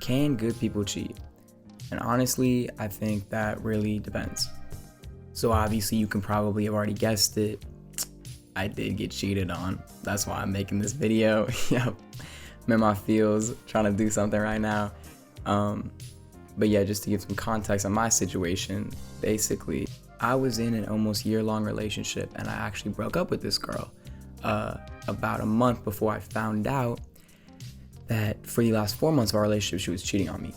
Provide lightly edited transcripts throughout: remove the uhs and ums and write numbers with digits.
Can good people cheat? And honestly, I think that really depends. So obviously you can probably have already guessed it. I did get cheated on. That's why I'm making this video. Yep. I'm in my feels trying to do something right now. But yeah, just to give some context on my situation, basically, I was in an almost year-long relationship and I actually broke up with this girl about a month before I found out that for the last 4 months of our relationship, she was cheating on me.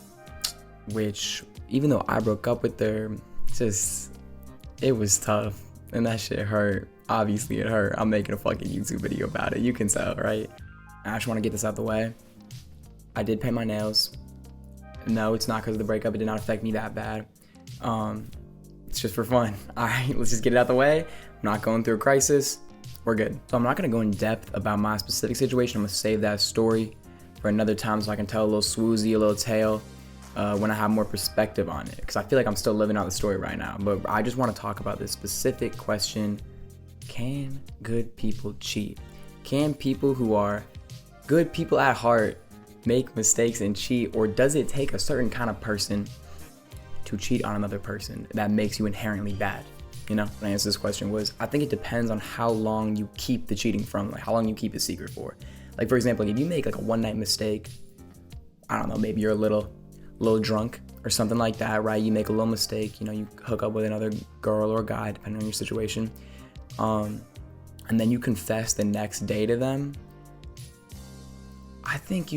Which, even though I broke up with her, it was tough and that shit hurt. Obviously it hurt. I'm making a fucking YouTube video about it. You can tell, right? I just want to get this out the way. I did paint my nails. No, it's not because of the breakup. It did not affect me that bad. It's just for fun. All right, let's just get it out the way. I'm not going through a crisis. We're good. So I'm not going to go in depth about my specific situation. I'm going to save that story for another time so I can tell a little swoozy, a little tale when I have more perspective on it. Because I feel like I'm still living out the story right now. But I just want to talk about this specific question. Can good people cheat? Can people who are good people at heart make mistakes and cheat? Or does it take a certain kind of person to cheat on another person that makes you inherently bad? You know, my answer to this question was, I think it depends on how long you keep the cheating from, like how long you keep it secret for. Like for example, if you make like a one-night mistake, I don't know, maybe you're a little drunk or something like that, right? You make a little mistake, you know, you hook up with another girl or guy, depending on your situation, and then you confess the next day to them. I think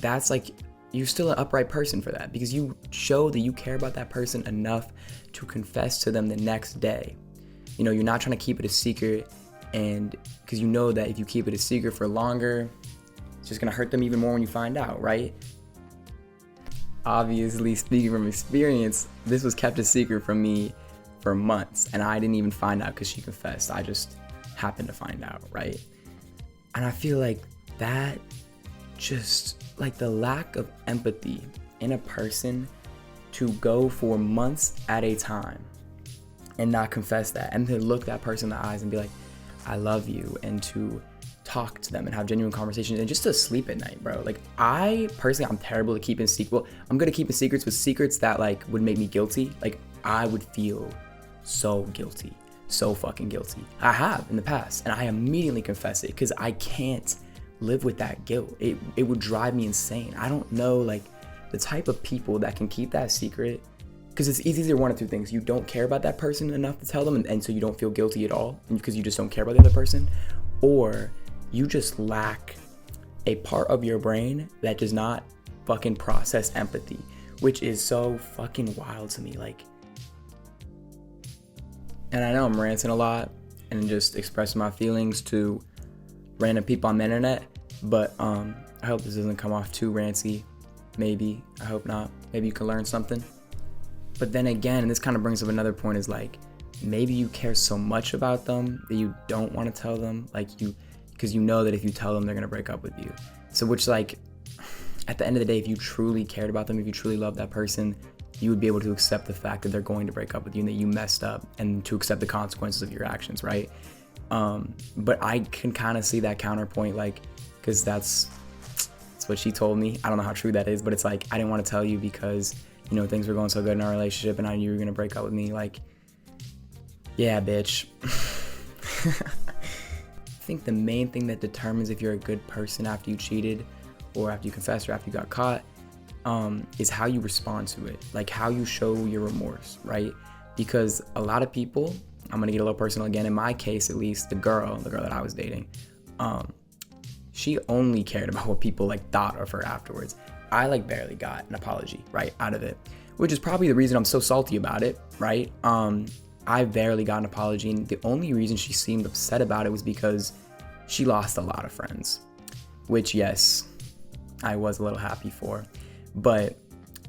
that's like, you're still an upright person for that, because you show that you care about that person enough to confess to them the next day. You know, you're not trying to keep it a secret, and because you know that if you keep it a secret for longer, it's just gonna hurt them even more when you find out, right? Obviously, speaking from experience, this was kept a secret from me for months, and I didn't even find out because she confessed. I just happened to find out, right? And I feel like that, just like the lack of empathy in a person to go for months at a time and not confess that, and to look that person in the eyes and be like, I love you, and to talk to them and have genuine conversations, and just to sleep at night, bro. Like, I personally, I'm terrible at keeping secrets. Well, I'm good at keeping secrets, with secrets that like would make me guilty. Like, I would feel so guilty, so fucking guilty. I have in the past, and I immediately confess it because I can't live with that guilt. It would drive me insane. I don't know, like, the type of people that can keep that secret, because it's either one of two things. You don't care about that person enough to tell them, and so you don't feel guilty at all because you just don't care about the other person, or you just lack a part of your brain that does not fucking process empathy, which is so fucking wild to me. Like, and I know I'm ranting a lot and just expressing my feelings to random people on the internet, but I hope this doesn't come off too ranty. Maybe, I hope not. Maybe you can learn something. But then again, and this kind of brings up another point, is like, maybe you care so much about them that you don't want to tell them, because you know that if you tell them, they're gonna break up with you. So which, like, at the end of the day, if you truly cared about them, if you truly loved that person, you would be able to accept the fact that they're going to break up with you and that you messed up, and to accept the consequences of your actions, right? But I can kind of see that counterpoint, like, because that's what she told me. I don't know how true that is, but it's like, I didn't want to tell you because, you know, things were going so good in our relationship and I knew you were gonna break up with me. Like, yeah, bitch. I think the main thing that determines if you're a good person after you cheated, or after you confessed, or after you got caught, is how you respond to it, like how you show your remorse, right? Because a lot of people, I'm gonna get a little personal again, in my case at least, the girl that I was dating, she only cared about what people like thought of her afterwards. I like barely got an apology, right, out of it, which is probably the reason I'm so salty about it, right? I barely got an apology, and the only reason she seemed upset about it was because she lost a lot of friends, which, yes, I was a little happy for, but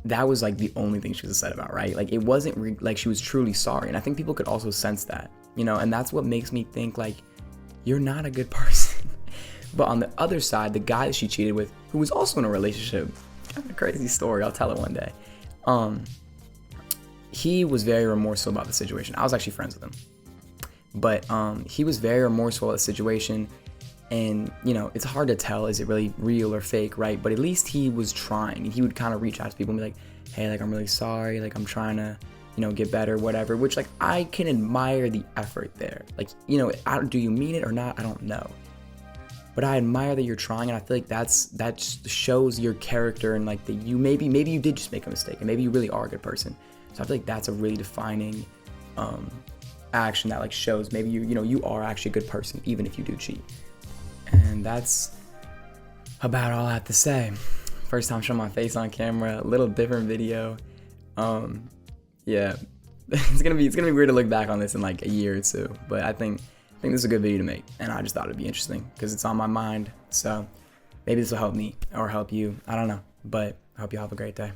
that was like the only thing she was upset about, right? Like, it wasn't like she was truly sorry, and I think people could also sense that, you know, and that's what makes me think, like, you're not a good person. But on the other side, the guy that she cheated with, who was also in a relationship, kind of a crazy story, I'll tell it one day, he was very remorseful about the situation. I was actually friends with him, but he was very remorseful at the situation, And, you know, it's hard to tell, is it really real or fake, right? But at least he was trying. He would kind of reach out to people and be like, hey, like, I'm really sorry. Like, I'm trying to, you know, get better, whatever. Which, like, I can admire the effort there. Like, you know, do you mean it or not? I don't know. But I admire that you're trying, and I feel like that shows your character, and like that maybe you did just make a mistake, and maybe you really are a good person. So I feel like that's a really defining action that like shows maybe you are actually a good person even if you do cheat. And that's about all I have to say. First time showing my face on camera, a little different video. Yeah, it's gonna be weird to look back on this in like a year or two, but I think this is a good video to make, and I just thought it'd be interesting because it's on my mind. So maybe this will help me or help you. I don't know, but I hope you have a great day.